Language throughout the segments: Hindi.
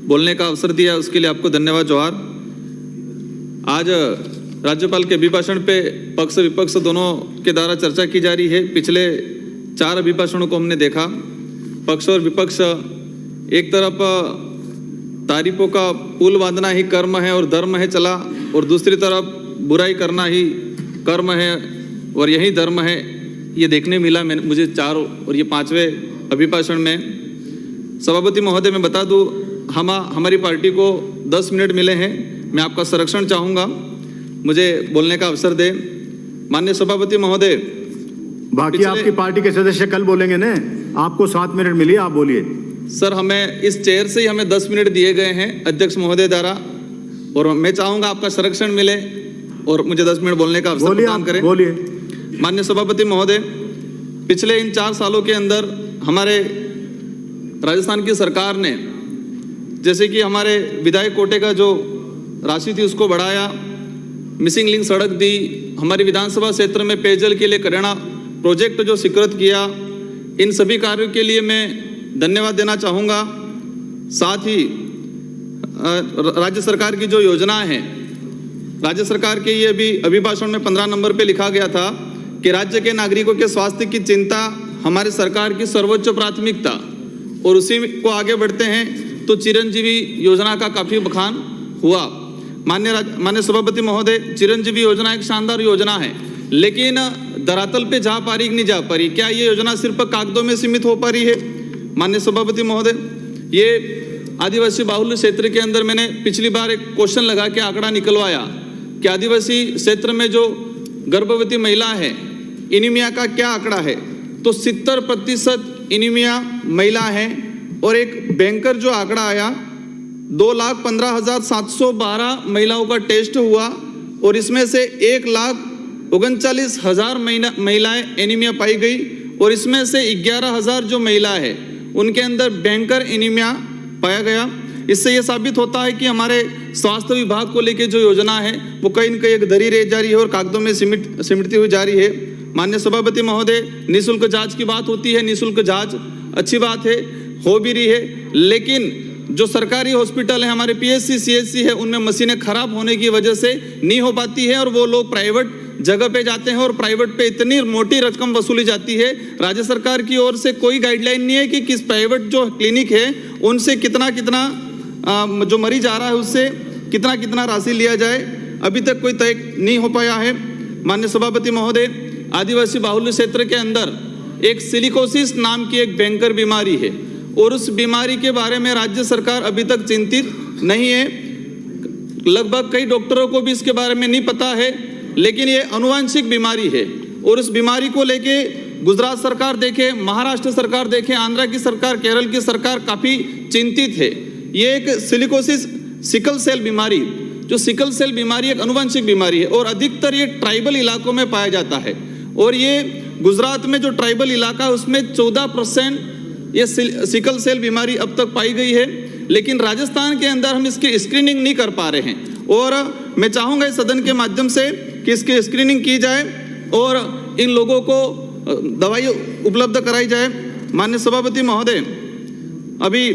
बोलने का अवसर दिया, उसके लिए आपको धन्यवाद, जोहार। आज राज्यपाल के अभिभाषण पे पक्ष विपक्ष दोनों के द्वारा चर्चा की जा रही है। पिछले 4 अभिभाषणों को हमने देखा। पक्ष और विपक्ष एक तरफ तारीफों का पुल बांधना ही कर्म है और धर्म है चला, और दूसरी तरफ बुराई करना ही कर्म है और यही धर्म है, ये देखने मिला मुझे 4 और ये 5वें अभिभाषण में। सभापति महोदय, मैं बता दूं, हमारी पार्टी को 10 मिनट मिले हैं। मैं आपका संरक्षण चाहूँगा, मुझे बोलने का अवसर दे। माननीय सभापति महोदय, बाकी आपकी पार्टी के सदस्य कल बोलेंगे ना, आपको 7 मिनट मिली, आप बोलिए। सर, हमें इस चेयर से ही हमें 10 मिनट दिए गए हैं अध्यक्ष महोदय द्वारा, और मैं चाहूँगा आपका संरक्षण मिले और मुझे 10 मिनट बोलने का अवसर प्रदान करें। बोलिए। माननीय सभापति महोदय, पिछले इन 4 सालों के अंदर हमारे राजस्थान की सरकार ने, जैसे कि हमारे विधायक कोटे का जो राशि थी उसको बढ़ाया, मिसिंग लिंक सड़क दी, हमारी विधानसभा क्षेत्र में पेयजल के लिए करेणा प्रोजेक्ट जो स्वीकृत किया, इन सभी कार्यों के लिए मैं धन्यवाद देना चाहूँगा। साथ ही राज्य सरकार की जो योजनाएं हैं, राज्य सरकार के ये भी अभिभाषण में 15 नंबर पे लिखा गया था कि राज्य के नागरिकों के स्वास्थ्य की चिंता हमारी सरकार की सर्वोच्च प्राथमिकता, और उसी को आगे बढ़ते हैं तो चिरंजीवी योजना का काफी बखान हुआ। माननीय सभापति महोदय, चिरंजीवी योजना एक शानदार योजना है, लेकिन धरातल पे जा पा रही कि नहीं जा पा रही? क्या ये योजना सिर्फ कागजों में सीमित हो पा रही है? माननीय सभापति महोदय, ये आदिवासी बाहुल्य क्षेत्र के अंदर मैंने पिछली बार एक क्वेश्चन लगा के आंकड़ा निकलवाया कि आदिवासी क्षेत्र में जो गर्भवती महिला है, एनीमिया का क्या आंकड़ा है, तो 70% एनीमिया महिला है, और एक बैंकर जो आंकड़ा आया 2,15,712 महिलाओं का टेस्ट हुआ, और इसमें से 1,39,000 महिलाएं एनीमिया पाई गई, और इसमें से 11,000 जो महिला है उनके अंदर बैंकर एनीमिया पाया गया। इससे यह साबित होता है कि हमारे स्वास्थ्य विभाग को लेकर जो योजना है वो कहीं न कहीं एक धरी रह जा रही है और कागजों में सिमटती हुई जा रही है। माननीय सभापति महोदय, निःशुल्क जांच की बात होती है, निःशुल्क जांच अच्छी बात है, हो भी रही है, लेकिन जो सरकारी हॉस्पिटल है, हमारे पीएचसी सीएचसी है, उनमें मशीनें खराब होने की वजह से नहीं हो पाती है, और वो लोग प्राइवेट जगह पे जाते हैं और प्राइवेट पे इतनी मोटी रकम वसूली जाती है। राज्य सरकार की ओर से कोई गाइडलाइन नहीं है कि किस प्राइवेट जो क्लिनिक है उनसे कितना जो मरीज आ रहा है उससे कितना राशि लिया जाए, अभी तक कोई तय नहीं हो पाया है। माननीय सभापति महोदय, आदिवासी बाहुल्य क्षेत्र के अंदर एक सिलिकोसिस नाम की एक भयंकर बीमारी है, और उस बीमारी के बारे में राज्य सरकार अभी तक चिंतित नहीं है। लगभग कई डॉक्टरों को भी इसके बारे में नहीं पता है, लेकिन ये अनुवांशिक बीमारी है, और इस बीमारी को लेके गुजरात सरकार देखे, महाराष्ट्र सरकार देखे, आंध्र की सरकार, केरल की सरकार काफी चिंतित है। ये एक सिलिकोसिस सिकल सेल बीमारी, जो सिकल सेल बीमारी एक अनुवांशिक बीमारी है, और अधिकतर ये ट्राइबल इलाकों में पाया जाता है, और ये गुजरात में जो ट्राइबल इलाका है उसमें 14% ये सिकल सेल बीमारी अब तक पाई गई है, लेकिन राजस्थान के अंदर हम इसकी स्क्रीनिंग नहीं कर पा रहे हैं, और मैं चाहूँगा इस सदन के माध्यम से कि इसकी स्क्रीनिंग की जाए और इन लोगों को दवाई उपलब्ध कराई जाए। माननीय सभापति महोदय, अभी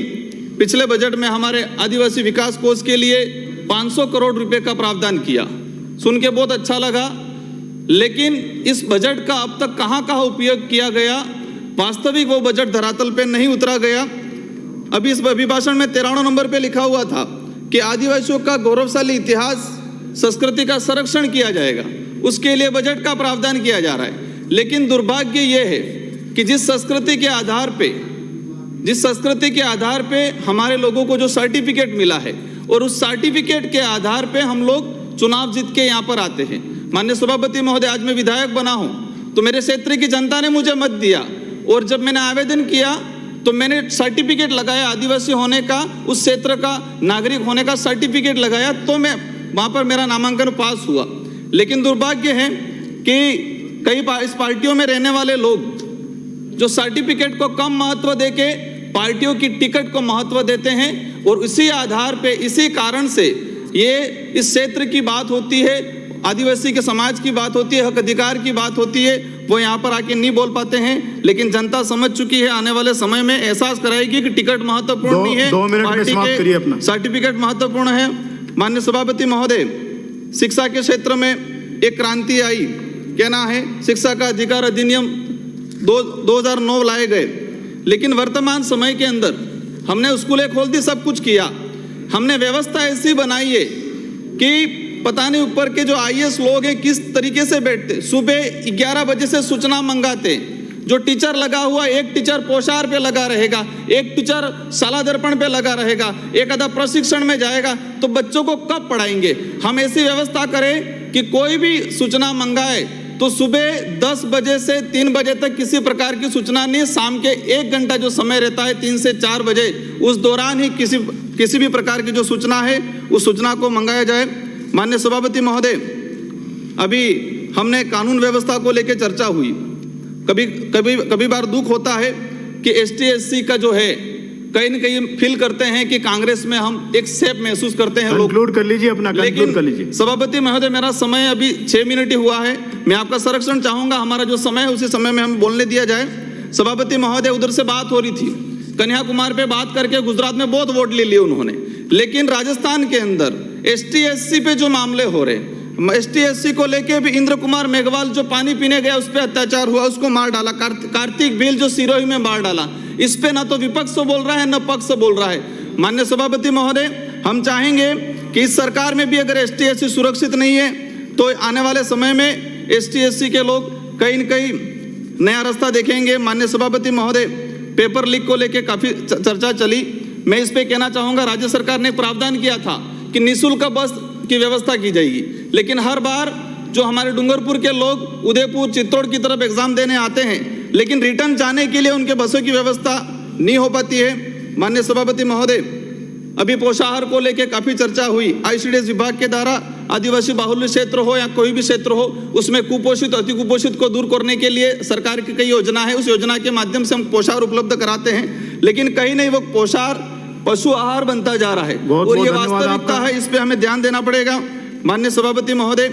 पिछले बजट में हमारे आदिवासी विकास कोष के लिए 500 करोड़ रुपए का प्रावधान किया, सुन के बहुत अच्छा लगा, लेकिन इस बजट का अब तक कहाँ उपयोग किया गया, वास्तविक वो बजट धरातल पे नहीं उतरा गया। अभी इस अभिभाषण में 13 नंबर पे लिखा हुआ था कि आदिवासियों का गौरवशाली इतिहास संस्कृति का संरक्षण किया जाएगा, उसके लिए बजट का प्रावधान किया जा रहा है, लेकिन दुर्भाग्य ये है कि जिस संस्कृति के आधार पे हमारे लोगों को जो सर्टिफिकेट मिला है, और उस सर्टिफिकेट के आधार पे हम लोग चुनाव जीत के यहाँ पर आते हैं। माननीय सभापति महोदय, आज मैं विधायक बना हूँ तो मेरे क्षेत्र की जनता ने मुझे मत दिया, और जब मैंने आवेदन किया तो मैंने सर्टिफिकेट लगाया, आदिवासी होने का, उस क्षेत्र का नागरिक होने का सर्टिफिकेट लगाया, तो मैं वहां पर मेरा नामांकन पास हुआ। लेकिन दुर्भाग्य है कि कई इस पार्टियों में रहने वाले लोग जो सर्टिफिकेट को कम महत्व देके पार्टियों की टिकट को महत्व देते हैं, और इसी आधार पे, इसी कारण से ये इस क्षेत्र की बात होती है, आदिवासी के समाज की बात होती है, हक अधिकार की बात होती है, वो यहाँ पर आके नहीं बोल पाते हैं। लेकिन जनता समझ चुकी है, आने वाले समय में एहसास कराएगी कि टिकट महत्वपूर्ण नहीं है, 2 मिनट में समाप्त करिए अपना। सर्टिफिकेट महत्वपूर्ण है। माननीय सभापति महोदय, शिक्षा के क्षेत्र में एक क्रांति आई, कहना है शिक्षा का अधिकार अधिनियम 2009 लाए गए, लेकिन वर्तमान समय के अंदर हमने स्कूलें खोल दी, सब कुछ किया, हमने व्यवस्था ऐसी बनाई है कि पता नहीं ऊपर के जो IAS लोग हैं किस तरीके से बैठते, सुबह 11 बजे से सूचना मंगाते, जो टीचर लगा हुआ, एक टीचर पोशार पे लगा रहेगा, एक टीचर शाला दर्पण पे लगा रहेगा, एक आधा प्रशिक्षण में जाएगा, तो बच्चों को कब पढ़ाएंगे? हम ऐसी व्यवस्था करें कि कोई भी सूचना मंगाए तो सुबह 10 बजे से 3 बजे तक किसी प्रकार की सूचना नहीं, शाम के 1 घंटा जो समय रहता है 3 से 4 बजे, उस दौरान ही किसी भी प्रकार की जो सूचना है उस सूचना को मंगाया जाए। माननीय सभापति महोदय, अभी हमने कानून व्यवस्था को लेकर चर्चा हुई। कभी बार दुख होता है कि ST SC का जो है कहीं न कहीं फील करते हैं कि कांग्रेस में हम एक सेफ महसूस करते हैं लोग। कंक्लूड कर लीजिए अपना, कंक्लूड कर लीजिए। सभापति महोदय, मेरा समय अभी 6 मिनट ही हुआ है, मैं आपका संरक्षण चाहूंगा, हमारा जो समय है उसी समय में हम बोलने दिया जाए। सभापति महोदय, उधर से बात हो रही थी, कन्याकुमारी पे बात करके गुजरात में बहुत वोट ले लिए उन्होंने, लेकिन राजस्थान के अंदर ST SC पे जो मामले हो रहे, ST SC को लेके भी इंद्र कुमार मेघवाल जो पानी पीने गया उस पर अत्याचार हुआ, उसको मार डाला। कार्तिक बेल जो सिरोही में मार डाला, इस पे ना तो विपक्ष बोल रहा है न पक्ष बोल रहा है। माननीय सभापति महोदय, हम चाहेंगे कि इस सरकार में भी अगर ST SC सुरक्षित नहीं है तो आने वाले समय में ST SC के लोग कहीं न कहीं नया रास्ता देखेंगे। माननीय सभापति महोदय, पेपर लीक को लेके काफी चर्चा चली, मैं इस पे कहना चाहूंगा, राज्य सरकार ने प्रावधान किया था कि निःशुल्क बस की व्यवस्था की जाएगी, लेकिन हर बार जो हमारे डूंगरपुर के लोग उदयपुर चित्तौड़ की तरफ एग्जाम देने आते हैं, लेकिन रिटर्न जाने के लिए उनके बसों की व्यवस्था नहीं हो पाती है। माननीय सभापति महोदय, अभी पोषाहार को लेकर काफी चर्चा हुई। ICDS विभाग के द्वारा आदिवासी बाहुल्य क्षेत्र हो या कोई भी क्षेत्र हो, उसमें कुपोषित अति कुपोषित को दूर करने के लिए सरकार की कई योजना है, उस योजना के माध्यम से हम पोषाहार उपलब्ध कराते हैं, लेकिन कहीं नहीं वो पोषाहार पशु आहार बनता जा रहा है और ये वास्तविकता है, इस पे हमें ध्यान देना पड़ेगा। माननीय सभापति महोदय,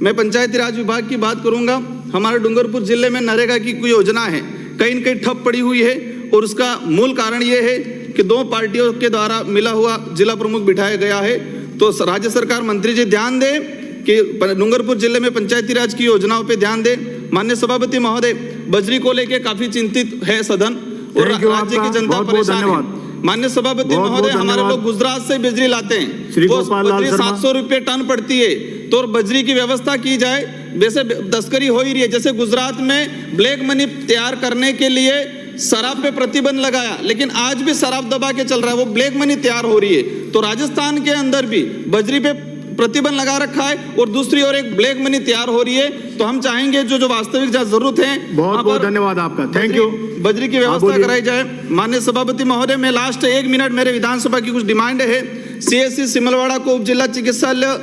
मैं पंचायती राज विभाग की बात करूंगा। हमारे डूंगरपुर जिले में नरेगा की कोई योजना है, कहीं न कहीं ठप पड़ी हुई है, और उसका मूल कारण ये है कि 2 पार्टियों के द्वारा मिला हुआ जिला प्रमुख बिठाया गया है। तो राज्य सरकार मंत्री जी ध्यान दें कि डूंगरपुर जिले में पंचायती राज की योजनाओं पे ध्यान दें। माननीय सभापति महोदय, बजरी को लेकर काफी चिंतित है सदन और राज्य की जनता परेशान है। माननीय सभापति महोदय, हमारे लोग गुजरात से बिजली लाते हैं, वो बजरी 700 रुपये टन पड़ती है, तो बजरी की व्यवस्था की जाए। वैसे तस्करी हो ही रही है, जैसे गुजरात में ब्लैक मनी तैयार करने के लिए शराब पे प्रतिबंध लगाया, लेकिन आज भी शराब दबा के चल रहा है, वो ब्लैक मनी तैयार हो रही है। तो राजस्थान के अंदर भी बजरी पे प्रतिबंध लगा रखा है और दूसरी ओर एक ब्लैक मनी तैयार हो रही है। तो हम चाहेंगे जो वास्तविक जरूरत है, बहुत बहुत धन्यवाद आपका, थैंक यू, बजरी की व्यवस्था कराई जाए। माननीय सभापति महोदय, मैं लास्ट 1 मिनट, मेरे विधानसभा की कुछ डिमांड है। CSC सिमलवाड़ा को उप जिला चिकित्सालय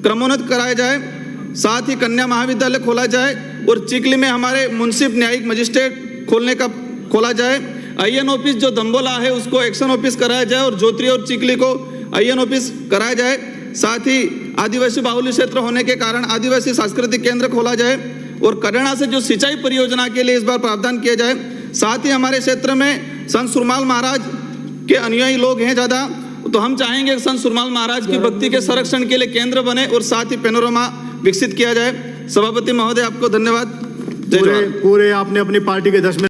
क्रमोन्नत कराया जाए, साथ ही कन्या महाविद्यालय खोला जाए और चिखली में हमारे मुंसिफ न्यायिक मजिस्ट्रेट खोला जाए। IN ऑफिस जो दम्बोला है उसको एक्शन ऑफिस कराया जाए और जोत्री और चिखली को IN ऑफिस कराया जाए। साथ ही आदिवासी बाहुल्य क्षेत्र होने के कारण आदिवासी सांस्कृतिक केंद्र खोला जाए और करेणा से जो सिंचाई परियोजना के लिए इस बार प्रावधान किया जाए। साथ ही हमारे क्षेत्र में संत सुरमाल महाराज के अनुयायी लोग हैं ज़्यादा, तो हम चाहेंगे संत सुरमाल महाराज की भक्ति के संरक्षण के लिए केंद्र बने और साथ ही पेनोरमा विकसित किया जाए। सभापति महोदय, आपको धन्यवाद। पूरे आपने अपनी पार्टी के 10 मिनट